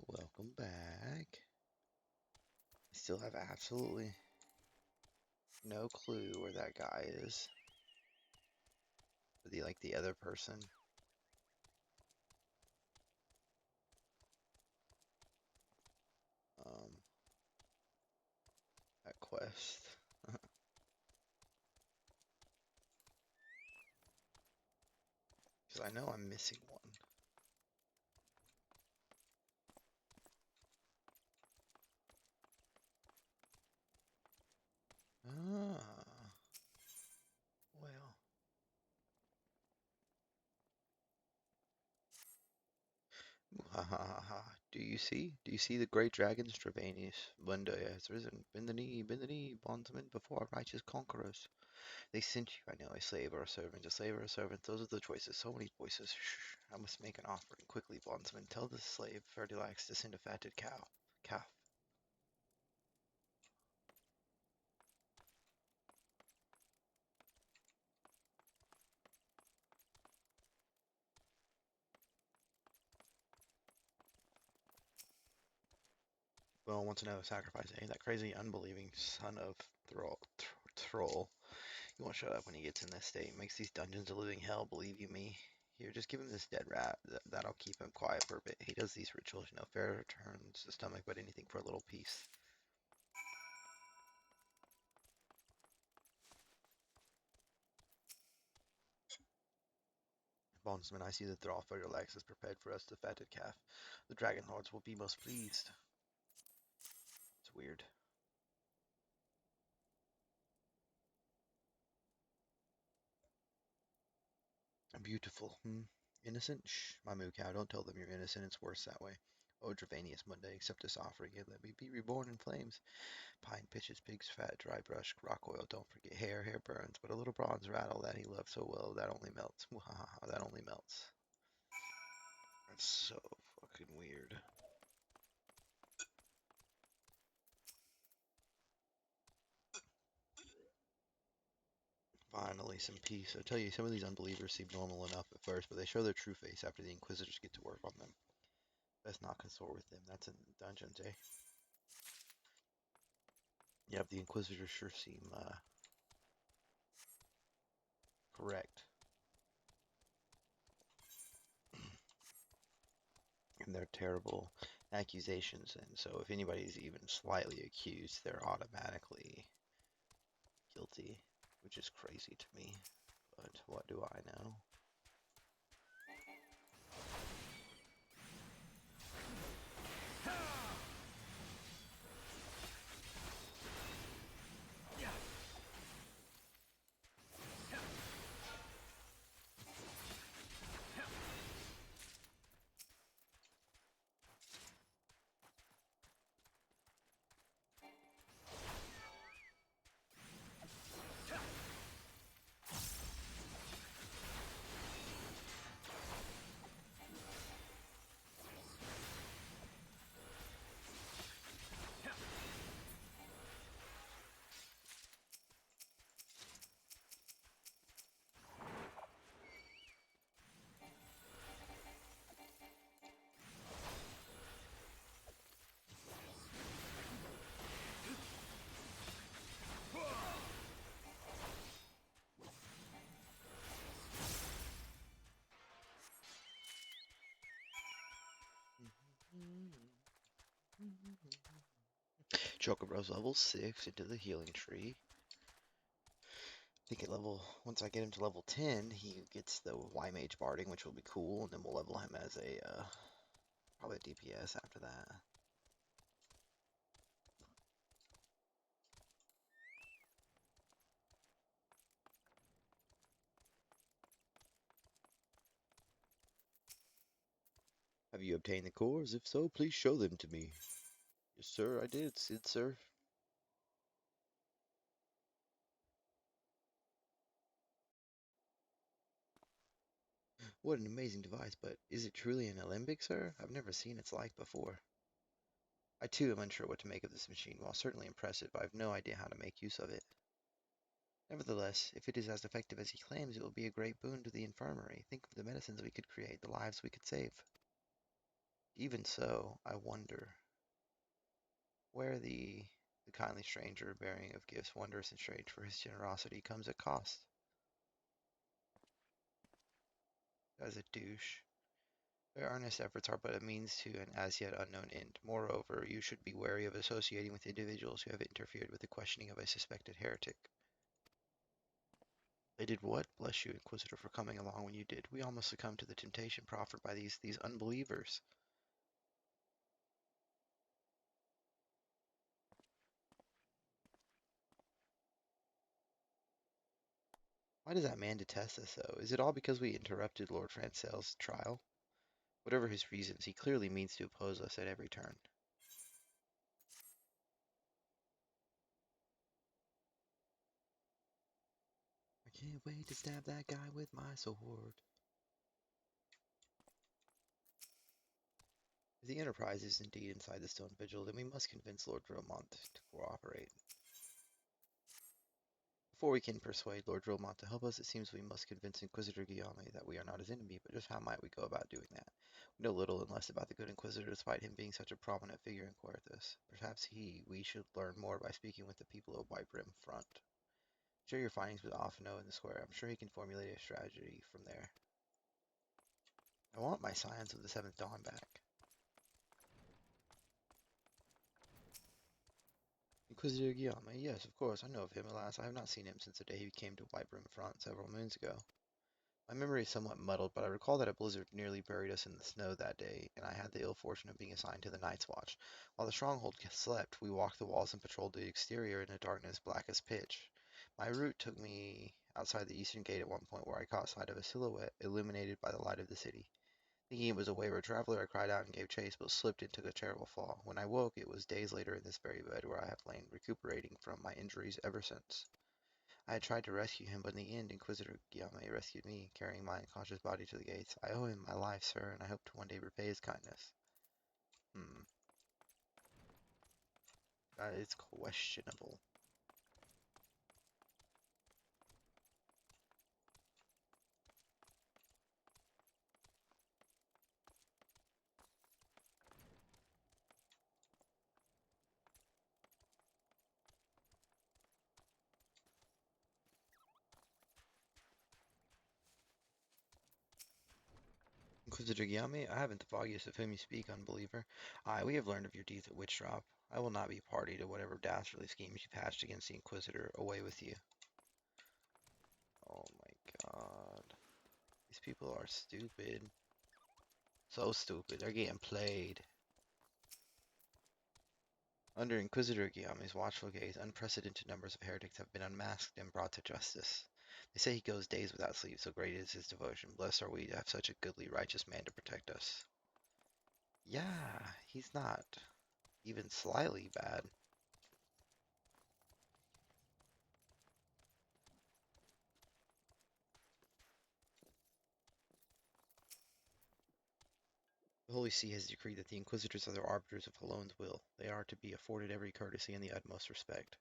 Welcome back. I still have absolutely no clue where that guy is. The other person. That quest. Because I know I'm missing one. Ah. Well. Ha ha ha ha. Do you see? Do you see the great dragon Stravanius? One day has risen. Bend the knee, bondsman, before our righteous conquerors. They sent you, I know, a slave or a servant, a slave or a servant. Those are the choices. So many choices. Shh. I must make an offering. Quickly, bondsman. Tell the slave Ferdilax to send a fatted cow. Calf. Well, want to know sacrifice, eh? That crazy, unbelieving son of Troll. He won't shut up when he gets in this state. Makes these dungeons a living hell, believe you me. Here, just give him this dead rat. That'll keep him quiet for a bit. He does these rituals, you know, fair turns the stomach, but anything for a little peace. Bondsman, I see the thrall for your legs is prepared for us, the fatted calf. The dragon lords will be most pleased. It's weird. Beautiful. Innocent? Shh, my moo cow. Don't tell them you're innocent. It's worse that way. Oh, Dravanius Monday, accept this offering and let me be reborn in flames. Pine pitches, pig's fat, dry brush, rock oil. Don't forget hair burns, but a little bronze rattle that he loved so well that only melts. That only melts. That's so fucking weird. Finally, some peace. I tell you, some of these unbelievers seem normal enough at first, but they show their true face after the Inquisitors get to work on them. Best not consort with them. That's in dungeons, eh? Yep, the Inquisitors sure seem correct in their terrible accusations, and so if anybody's even slightly accused, they're automatically guilty, which is crazy to me. But what do I know? Chocobo's level 6 into the healing tree. I think once I get him to level 10, he gets the Y-Mage Barding, which will be cool, and then we'll level him as probably a DPS after that. Have you obtained the cores? If so, please show them to me. Yes, sir, I did, Sid, sir. What an amazing device, but is it truly an alembic, sir? I've never seen its like before. I too am unsure what to make of this machine. While certainly impressive, I have no idea how to make use of it. Nevertheless, if it is as effective as he claims, it will be a great boon to the infirmary. Think of the medicines we could create, the lives we could save. Even so, I wonder where the kindly stranger bearing of gifts wondrous and strange, for his generosity comes at cost. As a douche. Their earnest efforts are but a means to an as yet unknown end. Moreover, you should be wary of associating with individuals who have interfered with the questioning of a suspected heretic. They did what? Bless you, Inquisitor, for coming along when you did. We almost succumbed to the temptation proffered by these unbelievers. Why does that man detest us, though? Is it all because we interrupted Lord Francel's trial? Whatever his reasons, he clearly means to oppose us at every turn. I can't wait to stab that guy with my sword. If the Enterprise is indeed inside the Stone Vigil, then we must convince Lord Dromont to cooperate. Before we can persuade Lord Dromont to help us, it seems we must convince Inquisitor Guillaume that we are not his enemy, but just how might we go about doing that? We know little and less about the good Inquisitor, despite him being such a prominent figure in Quarthus. Perhaps we should learn more by speaking with the people of White Brim Front. Share your findings with Offno in the square. I'm sure he can formulate a strategy from there. I want my Scions of the Seventh Dawn back. Inquisitor Guillaume, yes, of course, I know of him. Alas, I have not seen him since the day he came to White Brim Front several moons ago. My memory is somewhat muddled, but I recall that a blizzard nearly buried us in the snow that day, and I had the ill fortune of being assigned to the Night's Watch. While the stronghold slept, we walked the walls and patrolled the exterior in a darkness black as pitch. My route took me outside the eastern gate at one point, where I caught sight of a silhouette illuminated by the light of the city. Thinking it was a wayward traveler, I cried out and gave chase, but slipped and took a terrible fall. When I woke, it was days later in this very bed where I have lain recuperating from my injuries ever since. I had tried to rescue him, but in the end, Inquisitor Guillaume rescued me, carrying my unconscious body to the gates. I owe him my life, sir, and I hope to one day repay his kindness. That is questionable. Inquisitor Guillaume, I haven't the foggiest of whom you speak, unbeliever. Aye, we have learned of your deeds at Witchdrop. I will not be party to whatever dastardly schemes you've hatched against the Inquisitor. Away with you. Oh my god. These people are stupid. So stupid. They're getting played. Under Inquisitor Guillaume's watchful gaze, unprecedented numbers of heretics have been unmasked and brought to justice. They say he goes days without sleep, so great is his devotion. Blessed are we to have such a goodly, righteous man to protect us. Yeah, he's not even slightly bad. The Holy See has decreed that the Inquisitors are the arbiters of Halone's will. They are to be afforded every courtesy and the utmost respect.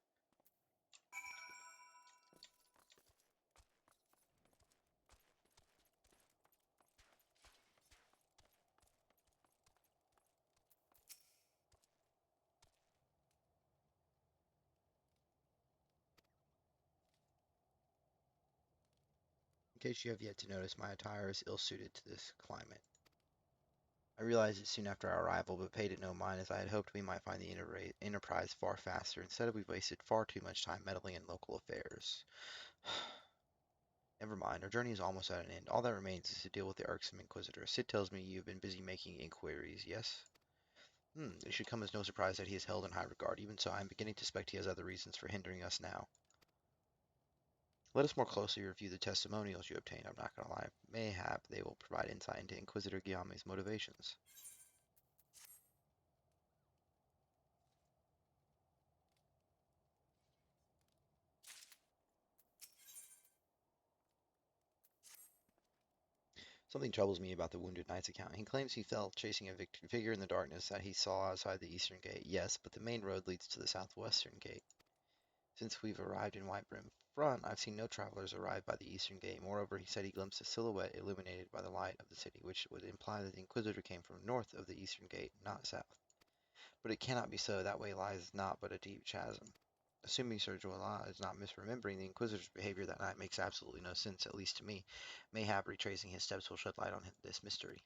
In case you have yet to notice, my attire is ill-suited to this climate. I realized it soon after our arrival, but paid it no mind, as I had hoped we might find the Enterprise far faster. Instead, we've wasted far too much time meddling in local affairs. Never mind, our journey is almost at an end. All that remains is to deal with the irksome Inquisitor. Sid tells me you have been busy making inquiries, yes? It should come as no surprise that he is held in high regard. Even so, I am beginning to suspect he has other reasons for hindering us now. Let us more closely review the testimonials you obtained. I'm not going to lie. Mayhap they will provide insight into Inquisitor Guillaume's motivations. Something troubles me about the Wounded Knight's account. He claims he fell chasing a figure in the darkness that he saw outside the eastern gate. Yes, but the main road leads to the southwestern gate. Since we've arrived in White Brim front, I've seen no travelers arrive by the eastern gate. Moreover, he said he glimpsed a silhouette illuminated by the light of the city, which would imply that the Inquisitor came from north of the eastern gate, not south. But it cannot be so. That way lies not but a deep chasm. Assuming Sir Joella is not misremembering, the Inquisitor's behavior that night makes absolutely no sense, at least to me. Mayhap retracing his steps will shed light on this mystery.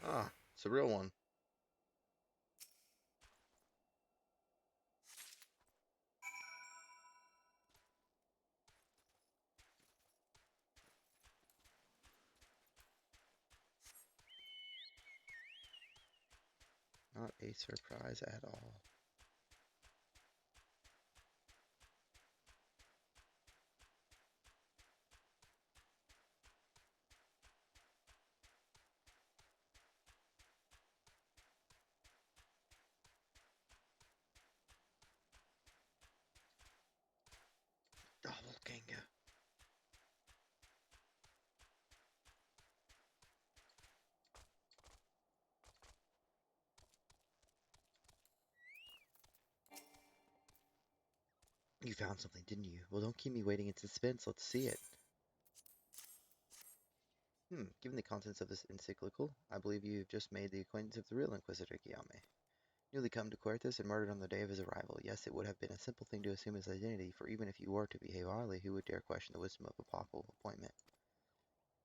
Ah, it's a real one. Not a surprise at all. Doppelganger. You found something, didn't you? Well, don't keep me waiting in suspense. Let's see it. Given the contents of this encyclical, I believe you have just made the acquaintance of the real Inquisitor Guillaume. Newly come to Querthus and murdered on the day of his arrival. Yes, it would have been a simple thing to assume his identity, for even if you were to behave oddly, who would dare question the wisdom of a papal appointment?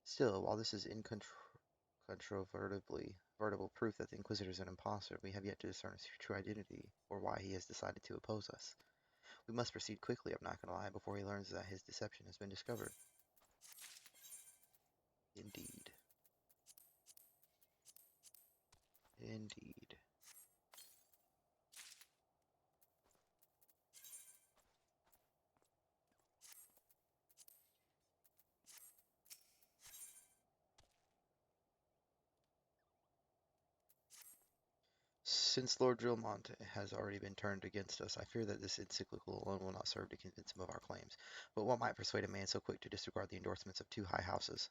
Still, while this is incontrovertibly vertible proof that the Inquisitor is an impostor, we have yet to discern his true identity, or why he has decided to oppose us. We must proceed quickly, I'm not going to lie, before he learns that his deception has been discovered. Indeed. Indeed. Since Lord Drillmont has already been turned against us, I fear that this encyclical alone will not serve to convince him of our claims. But what might persuade a man so quick to disregard the endorsements of two high houses?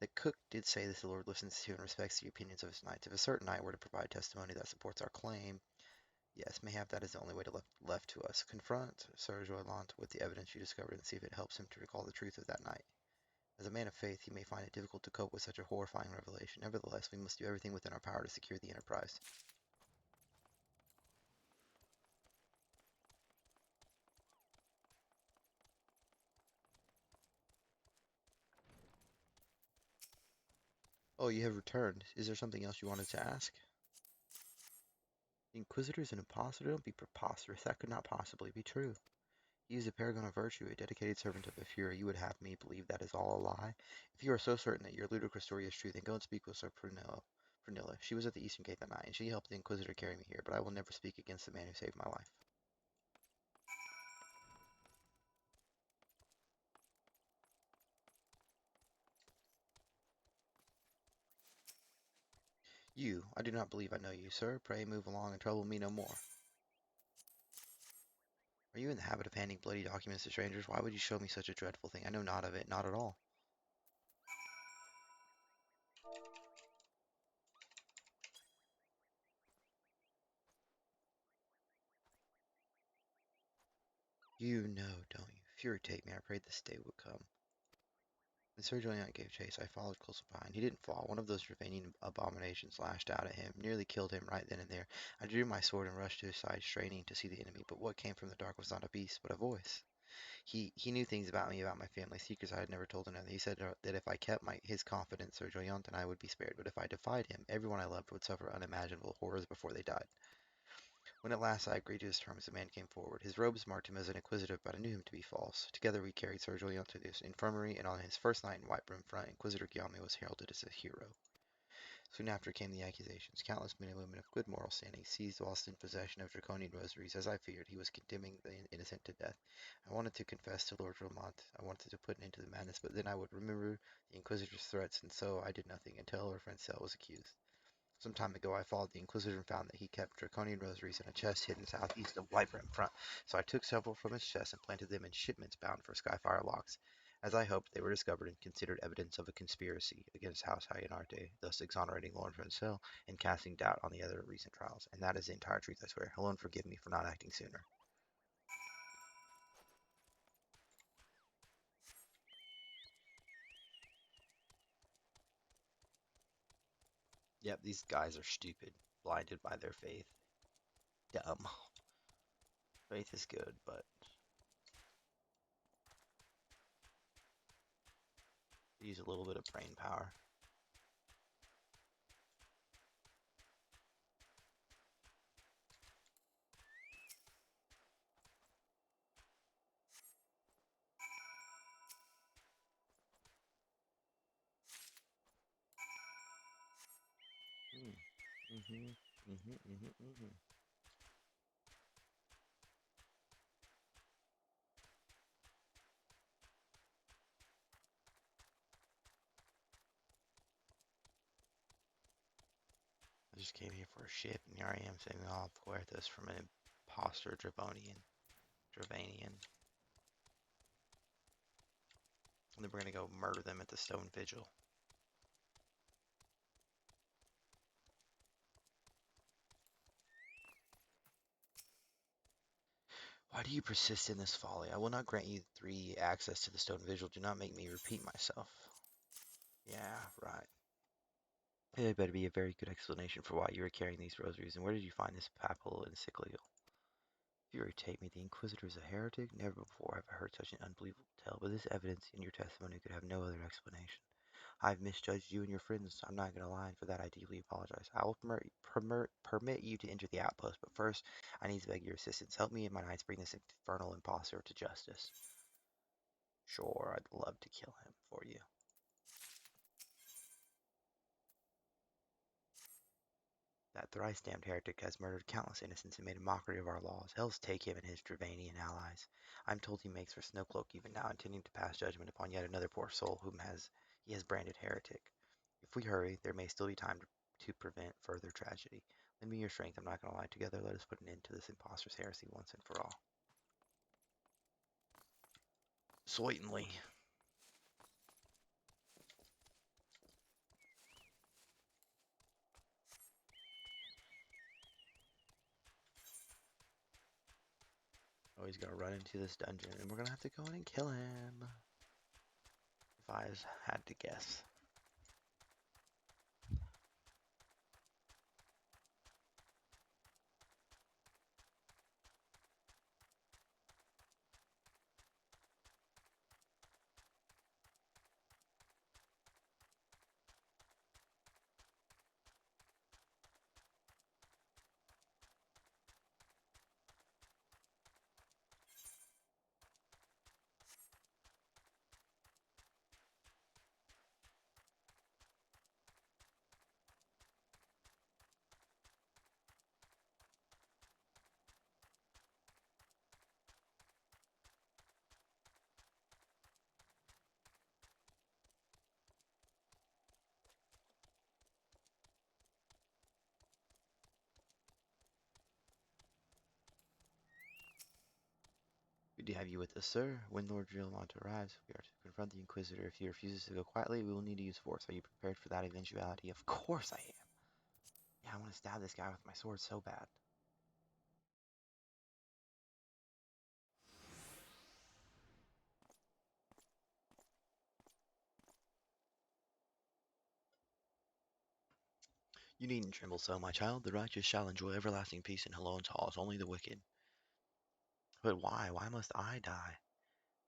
The cook did say that the Lord listens to and respects the opinions of his knights. If a certain knight were to provide testimony that supports our claim, yes, mayhap that is the only way left to us. Confront Sir Joylant with the evidence you discovered and see if it helps him to recall the truth of that night. As a man of faith, he may find it difficult to cope with such a horrifying revelation. Nevertheless, we must do everything within our power to secure the enterprise. Oh, you have returned. Is there something else you wanted to ask? The Inquisitor is an impostor? Don't be preposterous. That could not possibly be true. He is a paragon of virtue, a dedicated servant of the Fuhrer. You would have me believe that is all a lie? If you are so certain that your ludicrous story is true, then go and speak with Sir Prunilla. She was at the Eastern Gate that night, and she helped the Inquisitor carry me here, but I will never speak against the man who saved my life. You, I do not believe I know you, sir. Pray move along and trouble me no more. Are you in the habit of handing bloody documents to strangers? Why would you show me such a dreadful thing? I know not of it, not at all. You know, don't you? If you were to take me, I prayed this day would come. When Sir Julian gave chase, I followed close behind. He didn't fall. One of those Ravanian abominations lashed out at him, nearly killed him right then and there. I drew my sword and rushed to his side, straining to see the enemy, but what came from the dark was not a beast, but a voice. He knew things about me, about my family, secrets I had never told another. He said that if I kept his confidence, Sir Julian, then I would be spared, but if I defied him, everyone I loved would suffer unimaginable horrors before they died. When at last I agreed to his terms, the man came forward. His robes marked him as an inquisitor, but I knew him to be false. Together we carried Sir Julian to this infirmary, and on his first night in White Brim Front, Inquisitor Guillaume was heralded as a hero. Soon after came the accusations. Countless men and women of good moral standing seized whilst in possession of draconian rosaries. As I feared, he was condemning the innocent to death. I wanted to confess to Lord Romont. I wanted to put an end to the madness, but then I would remember the Inquisitor's threats, and so I did nothing until our friend Sel was accused. Some time ago, I followed the Inquisitor and found that he kept draconian rosaries in a chest hidden southeast of White Brim Front, so I took several from his chest and planted them in shipments bound for Skyfire locks. As I hoped, they were discovered and considered evidence of a conspiracy against House Hyonarte, thus exonerating Lord Francel and casting doubt on the other recent trials. And that is the entire truth, I swear. Alone forgive me for not acting sooner. Yep, these guys are stupid, blinded by their faith. Dumb. Faith is good, but use a little bit of brain power. Mm. Mhm. Mhm. Mhm. Mhm. I just came here for a ship, and here I am saving all Puertas from an imposter Dravanian. And then we're gonna go murder them at the Stone Vigil. Why do you persist in this folly? I will not grant you 3 access to the Stone Vigil. Do not make me repeat myself. Yeah, right. It better be a very good explanation for why you are carrying these rosaries, and where did you find this papal encyclical? If you irritate me, the Inquisitor is a heretic? Never before have I heard such an unbelievable tale, but this evidence in your testimony could have no other explanation. I've misjudged you and your friends. I'm not going to lie, and for that I deeply apologize. I will permit you to enter the outpost, but first I need to beg your assistance. Help me and my knights bring this infernal impostor to justice. Sure, I'd love to kill him for you. That thrice-damned heretic has murdered countless innocents and made a mockery of our laws. Hell's take him and his Dravanian allies. I'm told he makes for Snowcloak even now, intending to pass judgment upon yet another poor soul whom he has branded heretic. If we hurry, there may still be time to prevent further tragedy. Lend me your strength, I'm not going to lie. Together, let us put an end to this impostor's heresy once and for all. Certainly. Oh, he's going to run into this dungeon, and we're going to have to go in and kill him. If I had to guess. to have you with us, sir. When Lord Gilmont arrives, we are to confront the Inquisitor. If he refuses to go quietly, we will need to use force. Are you prepared for that eventuality? Of course I am. Yeah, I want to stab this guy with my sword so bad. You needn't tremble so, my child. The righteous shall enjoy everlasting peace in Hallone's halls, only the wicked. But why? Why must I die?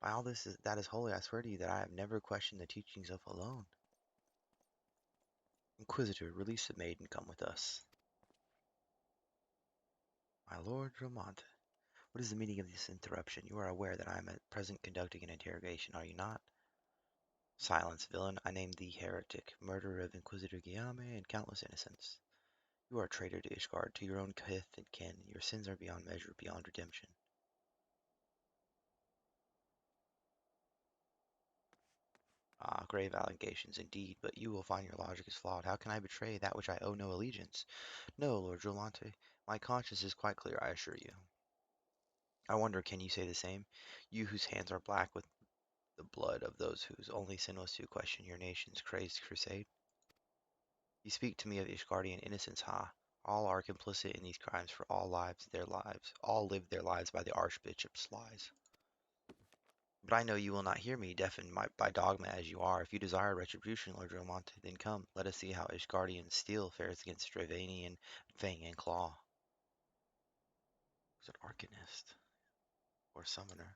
By all that is holy, I swear to you that I have never questioned the teachings of Halone. Inquisitor, release the maid and come with us. My lord Romant, what is the meaning of this interruption? You are aware that I am at present conducting an interrogation, are you not? Silence, villain. I name thee heretic, murderer of Inquisitor Guillaume and countless innocents. You are a traitor to Ishgard, to your own kith and kin. Your sins are beyond measure, beyond redemption. Ah, grave allegations indeed, but you will find your logic is flawed. How can I betray that which I owe no allegiance? No, Lord Jolante, my conscience is quite clear, I assure you. I wonder, can you say the same? You whose hands are black with the blood of those whose only sin was to question your nation's crazed crusade? You speak to me of Ishgardian innocence, ha? All are complicit in these crimes, for all live their lives by the Archbishop's lies. But I know you will not hear me, deafened by dogma as you are. If you desire retribution, Lord Romonte, then come, let us see how Ishgardian steel fares against Dravanian fang and claw. Is it Arcanist or Summoner?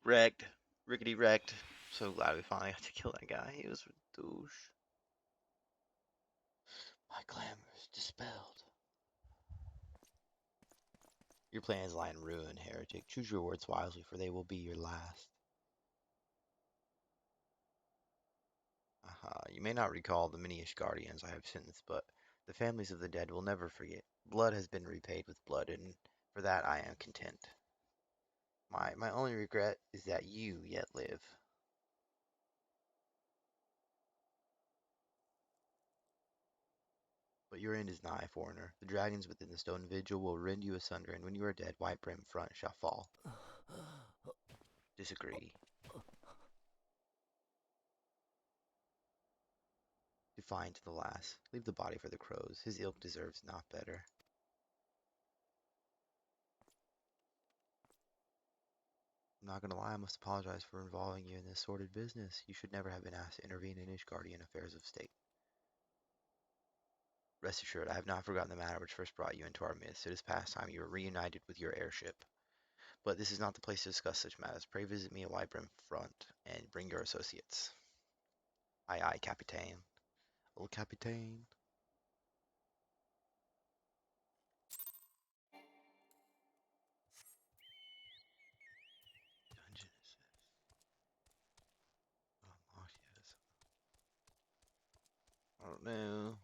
Wrecked. Rickety wrecked. So glad we finally got to kill that guy. He was a douche. My clamors dispelled. Your plans lie in ruin, heretic. Choose your words wisely, for they will be your last. Aha, you may not recall the many Ishgardians I have sentenced, but the families of the dead will never forget. Blood has been repaid with blood, and For that I am content. My only regret is that you yet live. But your end is nigh, foreigner. The dragons within the stone vigil will rend you asunder, and when you are dead, white brim front shall fall. Disagree. Defiant to the last. Leave the body for the crows. His ilk deserves not better. I'm not gonna lie, I must apologize for involving you in this sordid business. You should never have been asked to intervene in Ishgardian affairs of state. Rest assured, I have not forgotten the matter which first brought you into our midst. It is past time you were reunited with your heirship. But this is not the place to discuss such matters. Pray visit me at Wybrim Front and bring your associates. Aye, aye, Capitaine. Old Capitaine. Dungeon is unlocked, yes. I don't know.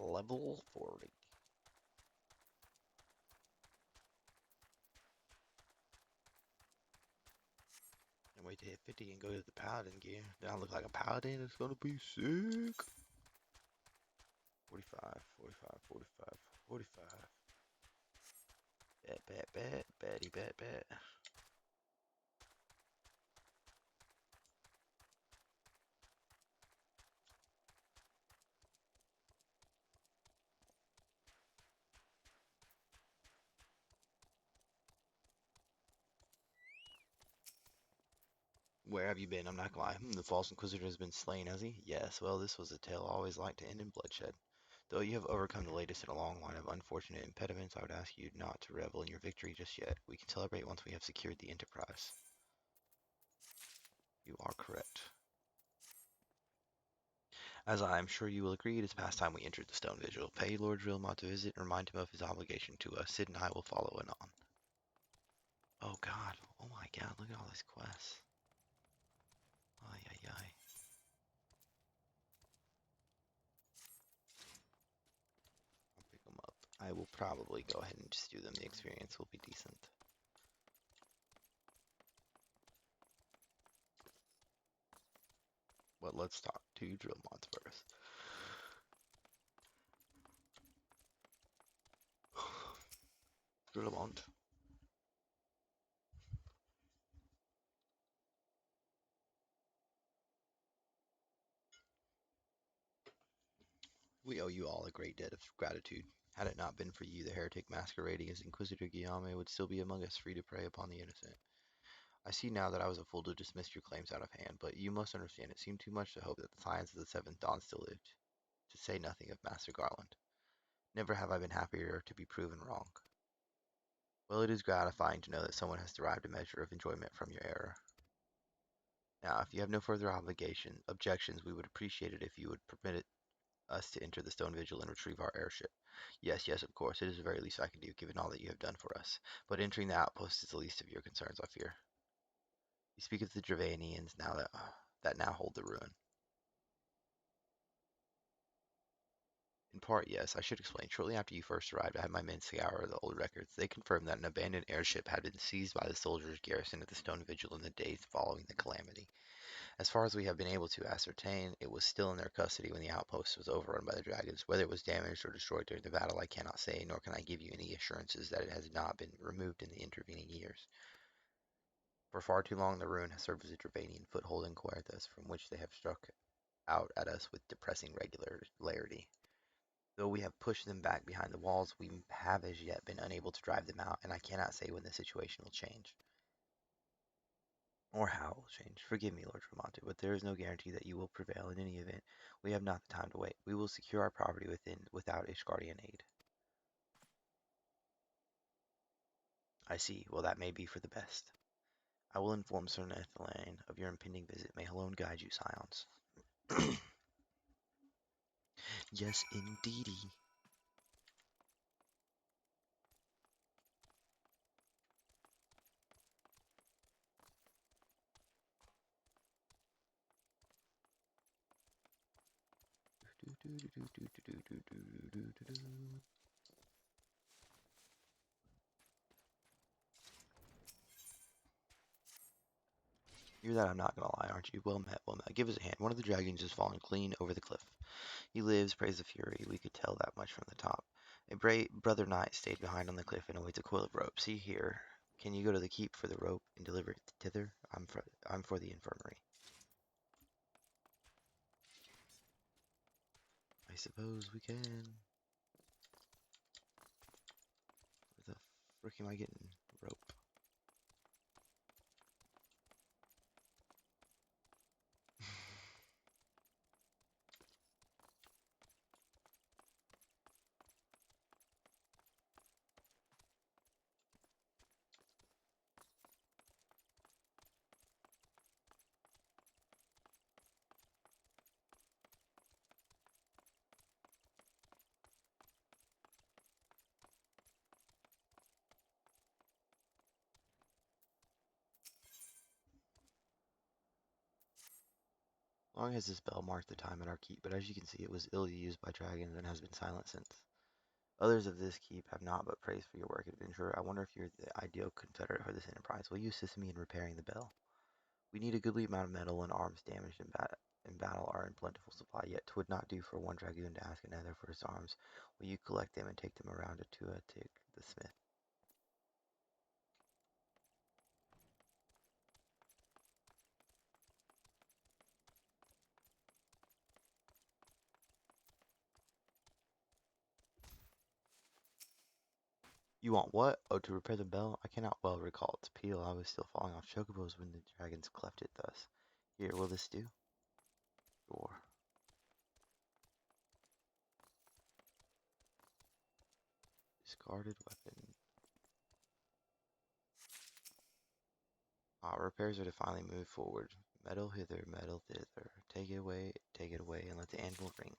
Level 40. And wait to hit 50 and go to the paladin gear. Then I look like a paladin. It's gonna be sick. 45, 45, 45, 45. Bet, bet, bet. Betty, bet, bet. Where have you been? I'm not gonna lie. The false inquisitor has been slain, has he? Yes, well, this was a tale I always liked to end in bloodshed. Though you have overcome the latest in a long line of unfortunate impediments, I would ask you not to revel in your victory just yet. We can celebrate once we have secured the Enterprise. You are correct. As I am sure you will agree, it is past time we entered the Stone Vigil. Pay Lord Drilmont to visit and remind him of his obligation to us. Sid and I will follow anon. Oh god. Oh my god, look at all these quests. Ay, ay, ay. I'll pick them up. I will probably go ahead and just do them. The experience will be decent. But let's talk to Drillmont first. Drillmont. We owe you all a great debt of gratitude. Had it not been for you, the heretic masquerading as Inquisitor Guillaume would still be among us, free to prey upon the innocent. I see now that I was a fool to dismiss your claims out of hand, but you must understand it seemed too much to hope that the Scions of the Seventh Dawn still lived, to say nothing of Master Garland. Never have I been happier to be proven wrong. Well, it is gratifying to know that someone has derived a measure of enjoyment from your error. Now, if you have no further objections, we would appreciate it if you would permit us to enter the Stone Vigil and retrieve our airship. Yes, yes, of course, it is the very least I can do, given all that you have done for us. But entering the outpost is the least of your concerns, I fear. You speak of the Dravanians now that now hold the ruin. In part, yes, I should explain. Shortly after you first arrived, I had my men scour the old records. They confirmed that an abandoned airship had been seized by the soldiers garrisoned at the Stone Vigil in the days following the calamity. As far as we have been able to ascertain, it was still in their custody when the outpost was overrun by the dragons. Whether it was damaged or destroyed during the battle, I cannot say, nor can I give you any assurances that it has not been removed in the intervening years. For far too long, the ruin has served as a Dravanian foothold in Coerthas, from which they have struck out at us with depressing regularity. Though we have pushed them back behind the walls, we have as yet been unable to drive them out, and I cannot say when the situation will change. Or how it will change. Forgive me, Lord Tremonti, but there is no guarantee that you will prevail in any event. We have not the time to wait. We will secure our property without Ishgardian aid. I see. Well, that may be for the best. I will inform Sir Nathalane of your impending visit. May Halone guide you, Scions. Yes, indeedy. You're that I'm not gonna lie, aren't you? Well met, well met. Give us a hand. One of the dragons has fallen clean over the cliff. He lives, praise the fury. We could tell that much from the top. A brave brother knight stayed behind on the cliff and awaits a coil of rope. See here. Can you go to the keep for the rope and deliver it thither? I'm for the infirmary. I suppose we can. Where the frick am I getting rope? Long has this bell marked the time at our keep, but as you can see, it was ill used by dragons and has been silent since. Others of this keep have not but praised for your work, adventurer. I wonder if you're the ideal confederate for this enterprise. Will you assist me in repairing the bell? We need a goodly amount of metal and arms damaged in battle are in plentiful supply, yet 'twould not do for one dragoon to ask another for his arms. Will you collect them and take them around to Tuatik the smith? You want what? Oh, to repair the bell? I cannot well recall its peal. I was still falling off chocobos when the dragons cleft it thus. Here, will this do? Sure. Discarded weapon. Repairs are to finally move forward. Metal hither, metal thither. Take it away, and let the anvil ring.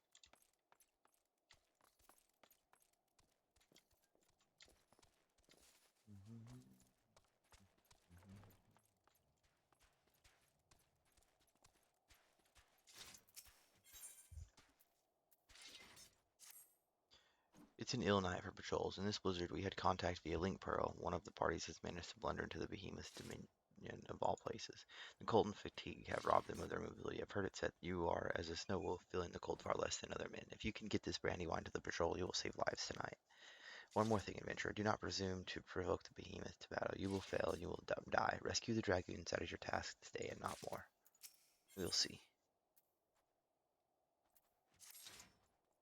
It's an ill night for patrols. In this blizzard, we had contact via link pearl. One of the parties has managed to blunder into the behemoth's dominion of all places. The cold and fatigue have robbed them of their mobility. I've heard it said you are as a snow wolf, feeling the cold far less than other men. If you can get this brandy wine to the patrol, you will save lives tonight. One more thing, adventurer. Do not presume to provoke the behemoth to battle. You will fail, and you will die. Rescue the dragoons. That is your task today, and not more. We'll see.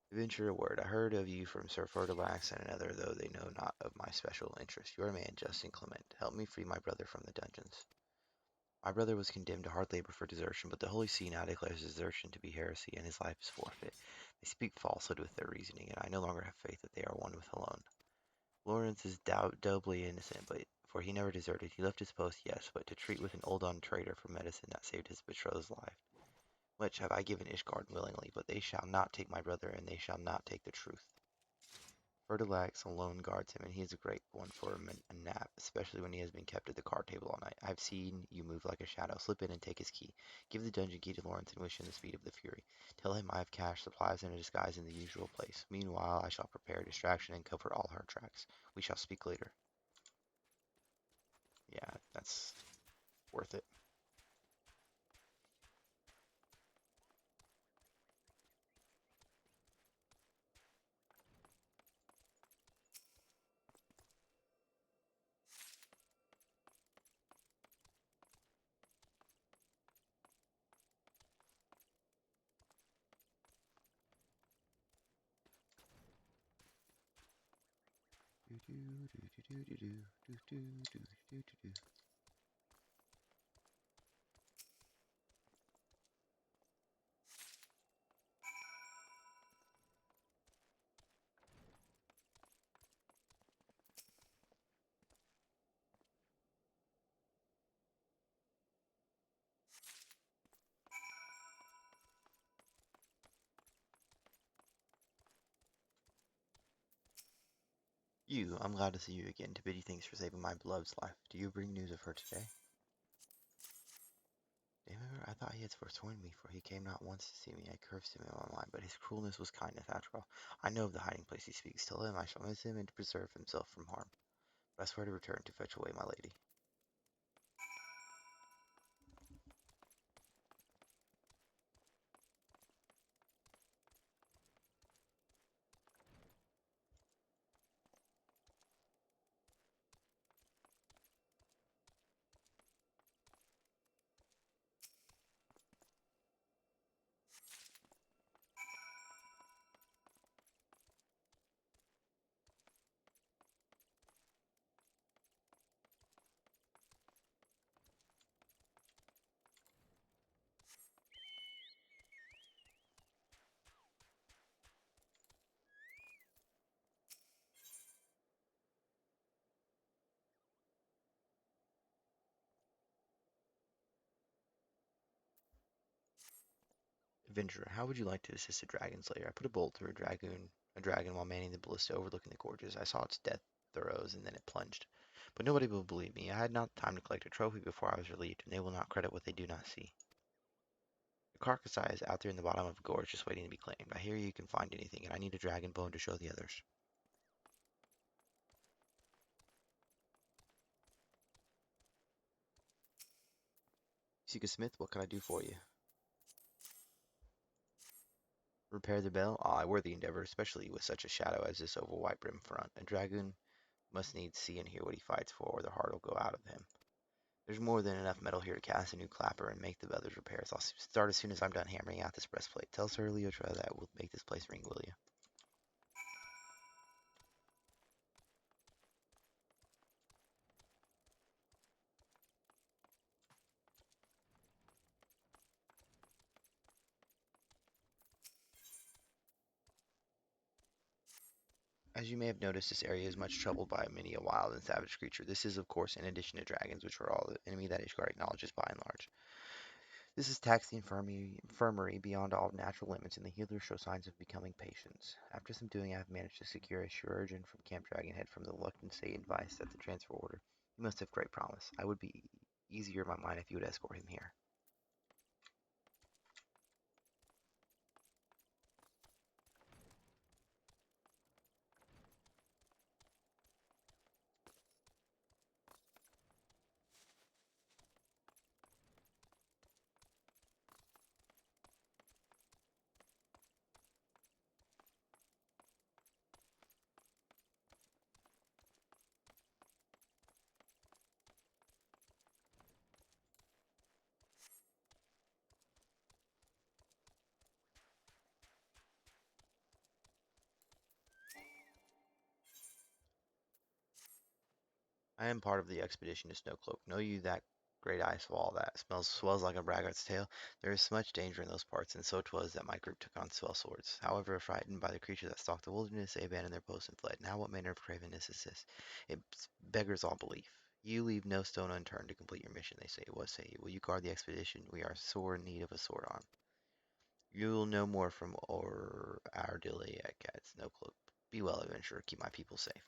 Adventure a word. I heard of you from Sir Fertilax and another, though they know not of my special interest. You are a man just and clement. Help me free my brother from the dungeons. My brother was condemned to hard labor for desertion, but the Holy See now declares desertion to be heresy, and his life is forfeit. They speak falsehood with their reasoning, and I no longer have faith that they are one with alone. Lawrence is doubly innocent, but for he never deserted. He left his post, yes, but to treat with an old-on traitor for medicine that saved his betrothed's life. Much have I given Ishgard willingly, but they shall not take my brother, and they shall not take the truth. Fertilax alone guards him, and he is a great one for a nap, especially when he has been kept at the card table all night. I have seen you move like a shadow. Slip in and take his key. Give the dungeon key to Lawrence and wish him the speed of the Fury. Tell him I have cash, supplies, and a disguise in the usual place. Meanwhile, I shall prepare a distraction and cover all her tracks. We shall speak later. Yeah, that's worth it. I'm glad to see you again. To bid you thanks for saving my beloved's life. Do you bring news of her today? Damn it, I thought he had forsworn me, for he came not once to see me. I cursed him in my mind, but his cruelness was kindness after all. I know of the hiding place he speaks. Tell him I shall miss him and to preserve himself from harm. But I swear to return to fetch away my lady. Adventurer, how would you like to assist a dragon slayer? I put a bolt through a dragon while manning the ballista overlooking the gorges. I saw its death throes and then it plunged. But nobody will believe me. I had not time to collect a trophy before I was relieved, and they will not credit what they do not see. The carcass is out there in the bottom of a gorge just waiting to be claimed. I hear you can find anything, and I need a dragon bone to show the others. Seek a smith, what can I do for you? Repair the bell? Ah, a worthy endeavor, especially with such a shadow as this over white brim front. A dragoon must needs see and hear what he fights for, or the heart will go out of him. There's more than enough metal here to cast a new clapper and make the others repairs. I'll start as soon as I'm done hammering out this breastplate. Tell Sir Leotra that will make this place ring, will you? As you may have noticed, this area is much troubled by many a wild and savage creature. This is, of course, in addition to dragons, which are all the enemy that Ishgard acknowledges by and large. This is taxing infirmary beyond all natural limits, and the healers show signs of becoming patients. After some doing, I have managed to secure a chirurgeon from Camp Dragonhead from the reluctant state advice at the transfer order. He must have great promise. I would be easier in my mind if you would escort him here. I am part of the expedition to Snowcloak. Know you that great ice wall that swells like a braggart's tail? There is much danger in those parts, and so 'twas that my group took on swell swords. However, frightened by the creatures that stalked the wilderness, they abandoned their posts and fled. Now what manner of cravenness is this? It beggars all belief. You leave no stone unturned to complete your mission, they say. What say you? Will you guard the expedition? We are sore in need of a sword arm. You'll know more from our delay at Snowcloak. Be well, adventurer. Keep my people safe.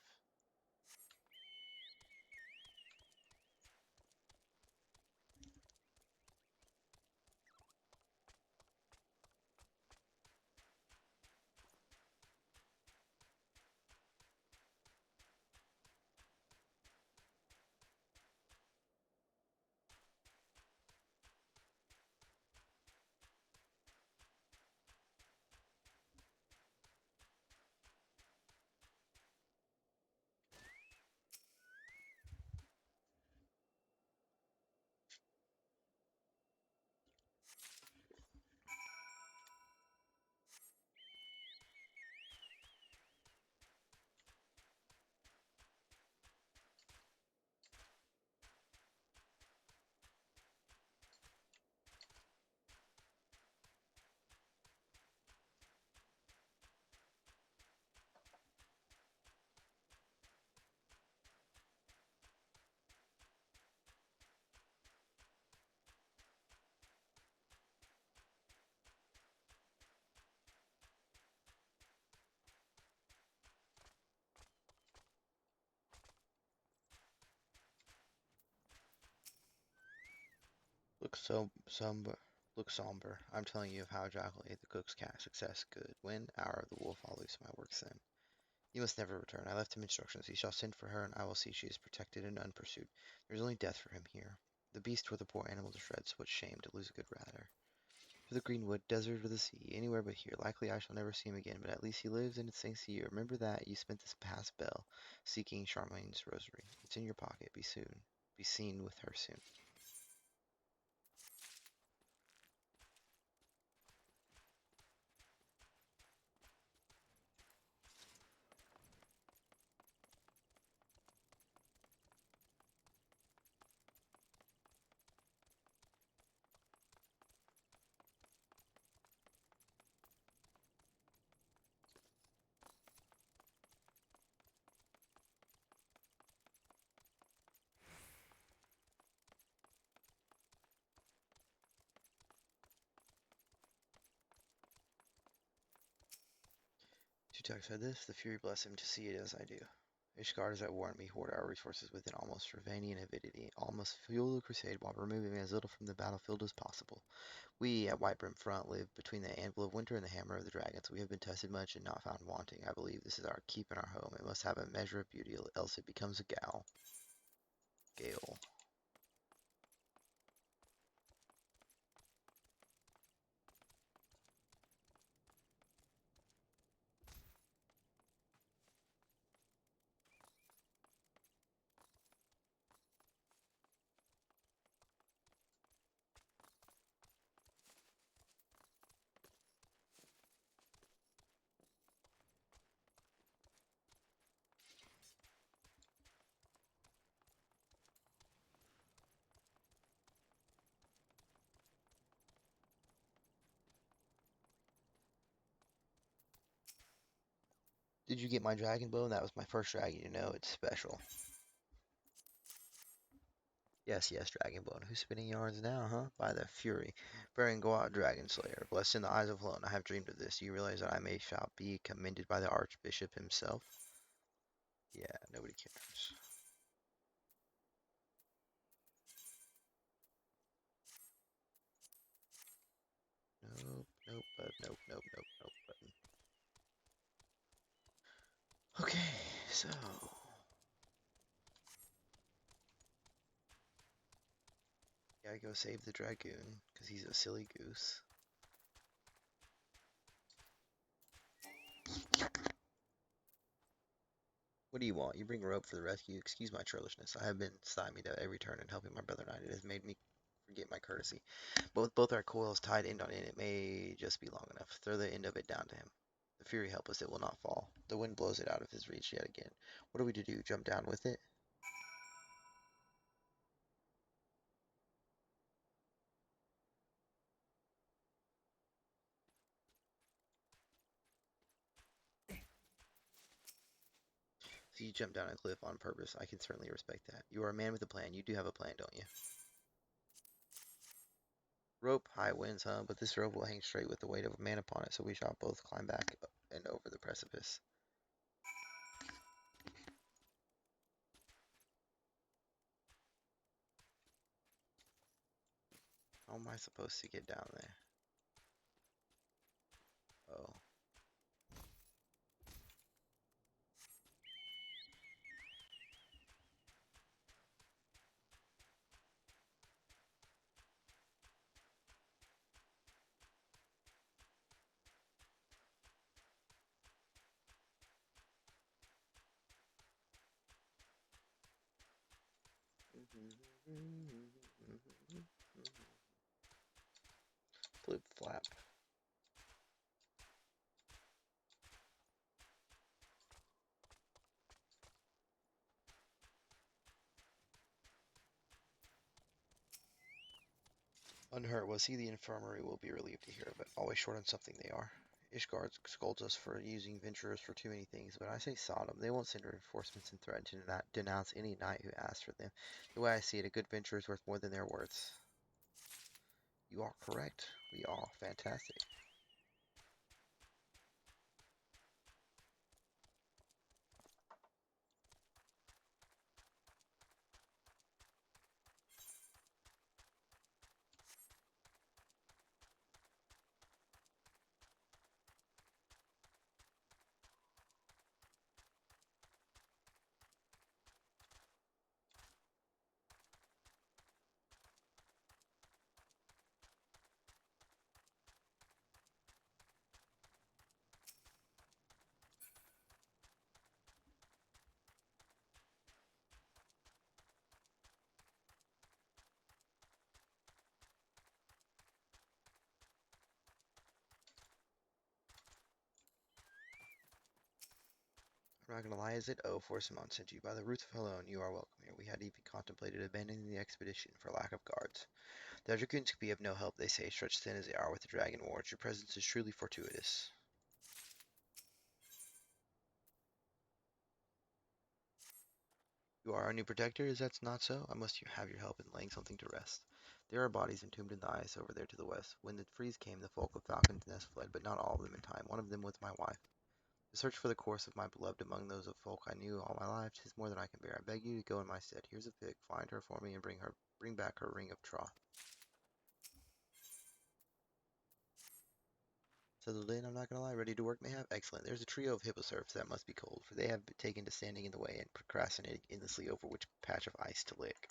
Look somber. I'm telling you of how Jackal ate the cook's cat. Success, good. Win, hour of the wolf. I'll lose my work then. You must never return. I left him instructions. He shall send for her, and I will see she is protected and unpursued. There is only death for him here. The beast tore the poor animal to shreds. What shame to lose a good rider. To the greenwood, desert, or the sea, anywhere but here. Likely I shall never see him again, but at least he lives, and it's thanks to you. Remember that you spent this past bell seeking Charmaine's rosary. It's in your pocket. Be seen with her soon. Tutak said this, the Fury bless him to see it as I do. Ishgard is at war and we hoard our resources with an almost Ravanian avidity, almost fuel the crusade while removing as little from the battlefield as possible. We at Whitebrim Front live between the anvil of winter and the hammer of the dragons. We have been tested much and not found wanting. I believe this is our keep and our home. It must have a measure of beauty, else it becomes a gale. Did you get my dragon bone? That was my first dragon, you know, it's special. Yes, yes, Dragonbone. Who's spinning yarns now, huh? By the Fury. Bearing go out, Dragon Slayer. Blessed in the eyes of alone, I have dreamed of this. Do you realize that I may shall be commended by the Archbishop himself? Yeah, nobody cares. Nope, button. Okay, so... Gotta go save the Dragoon, because he's a silly goose. What do you want? You bring a rope for the rescue? Excuse my churlishness. I have been stymied at every turn in helping my brother knight. It has made me forget my courtesy. But with both our coils tied end on end, it may just be long enough. Throw the end of it down to him. The Fury help us, it will not fall. The wind blows it out of his reach yet again. What are we to do? Jump down with it? So you jump down a cliff on purpose. I can certainly respect that. You are a man with a plan. You do have a plan, don't you? Rope, high winds, huh? But this rope will hang straight with the weight of a man upon it, so we shall both climb back and over the precipice. How am I supposed to get down there? Oh. Flip flap. Unhurt, was he? The infirmary will be relieved to hear of it. Always short on something they are. Ishgard scolds us for using venturers for too many things, but I say Sodom. They won't send reinforcements and threaten to denounce any knight who asks for them. The way I see it, a good venturer is worth more than their words. You are correct. We are fantastic. I'm not gonna lie, is it? Oh, Forsamon sent you. By the roots alone, you are welcome here. We had even contemplated abandoning the expedition for lack of guards. The Dragoons could be of no help, they say, stretched thin as they are with the Dragon Wars. Your presence is truly fortuitous. You are our new protector, is that not so? I must have your help in laying something to rest. There are bodies entombed in the ice over there to the west. When the freeze came, the folk of Falcon's Nest fled, but not all of them in time. One of them was my wife. To search for the corse of my beloved among those of folk I knew all my life, 'tis more than I can bear. I beg you to go in my stead. Here's a pig. Find her for me and bring back her ring of troth. Settled in, I'm not gonna lie. Ready to work, mayhap? Excellent. There's a trio of hipposurfs that must be cold, for they have taken to standing in the way and procrastinating endlessly over which patch of ice to lick.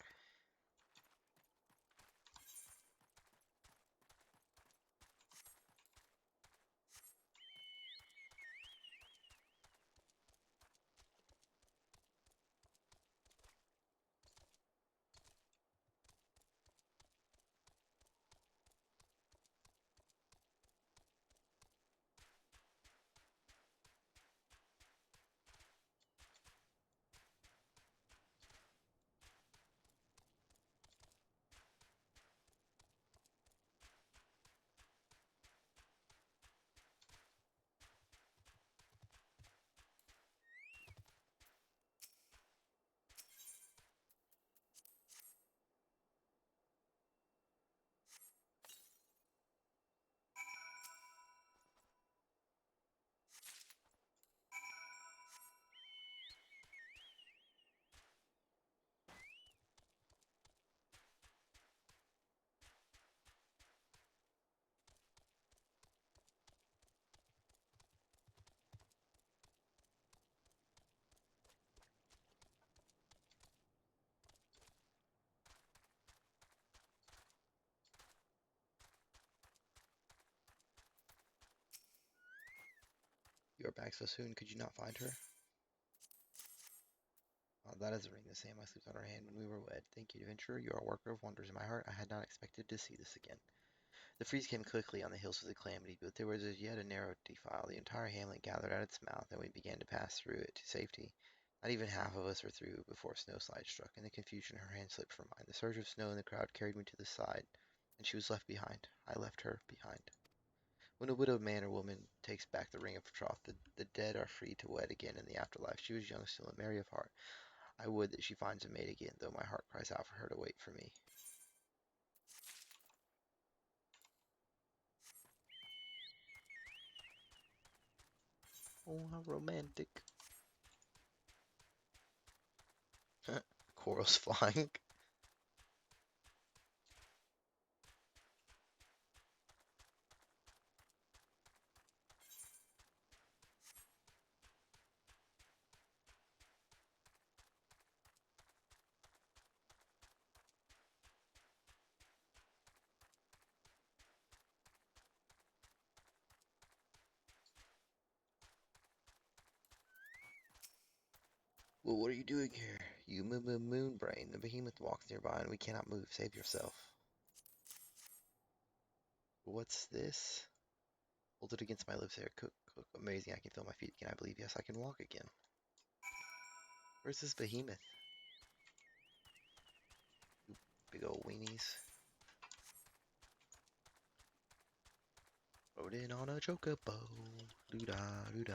You are back so soon. Could you not find her? That is a ring the same I slipped on her hand when we were wed. Thank you, adventurer. You are a worker of wonders in my heart. I had not expected to see this again. The freeze came quickly on the hills of the calamity, but there was as yet a narrow defile. The entire hamlet gathered at its mouth, and we began to pass through it to safety. Not even half of us were through before a snowslide struck. In the confusion, her hand slipped from mine. The surge of snow in the crowd carried me to the side, and she was left behind. I left her behind. When a widowed man or woman takes back the ring of troth, the dead are free to wed again in the afterlife. She was young still and merry of heart. I would that she finds a mate again, though my heart cries out for her to wait for me. Oh, how romantic. Corals flying. Well, what are you doing here? You moon brain. The behemoth walks nearby and we cannot move. Save yourself. What's this? Hold it against my lips there. Cook, cook. Amazing, I can feel my feet again. I believe, yes, I can walk again. Where's this behemoth? You big old weenies. Rode in on a chocobo. Doo-da, doo-da.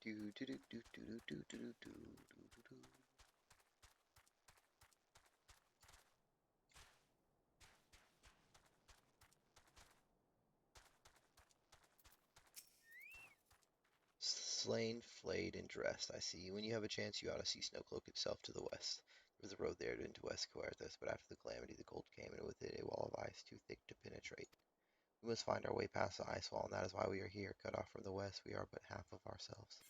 Do do do do do do do do do do do. Slain, flayed, and dressed, I see. When you have a chance, you ought to see Snowcloak itself to the west. There was a road there into West Cuarthus, but after the calamity, the cold came, and with it a wall of ice too thick to penetrate. We must find our way past the ice wall, and that is why we are here. Cut off from the west, we are but half of ourselves.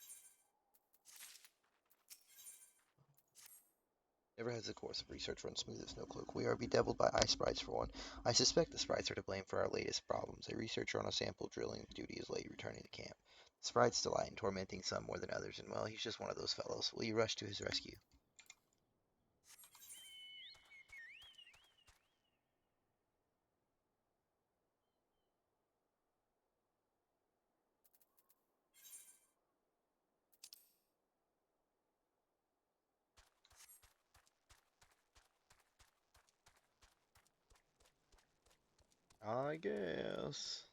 Never has the course of research run smooth at Snowcloak. We are bedeviled by ice sprites for one. I suspect the sprites are to blame for our latest problems. A researcher on a sample drilling duty is late returning to camp. The sprites delight in tormenting some more than others, and well, he's just one of those fellows. Will you rush to his rescue? I guess.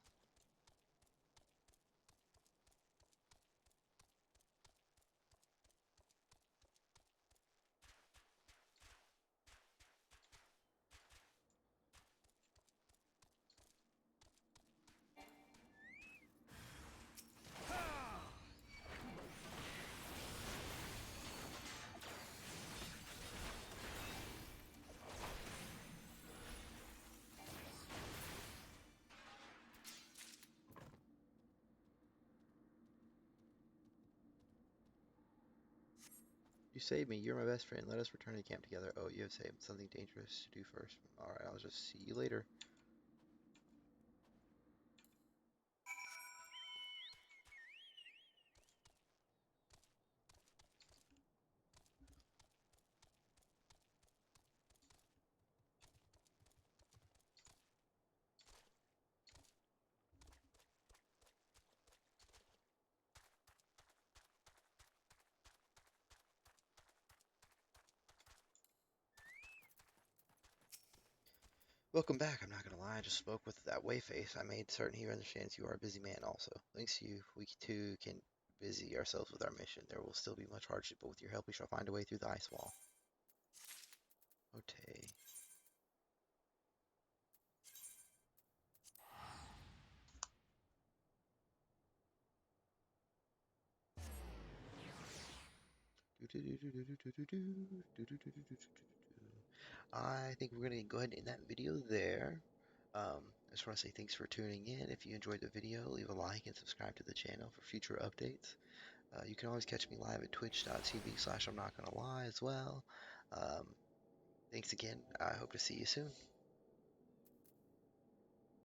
You saved me. You're my best friend. Let us return to camp together. Oh, you have saved something dangerous to do first. Alright, I'll just see you later. Welcome back. I'm not gonna lie, I just spoke with that Wayface. I made certain he understands you are a busy man also. Thanks to you, we too can busy ourselves with our mission. There will still be much hardship, but with your help we shall find a way through the ice wall. Okay. I think we're gonna go ahead and end that video there. I just want to say thanks for tuning in. If you enjoyed the video, leave a like and subscribe to the channel for future updates. You can always catch me live at twitch.tv/I'm not gonna lie as well. Um, Thanks again. I hope to see you soon.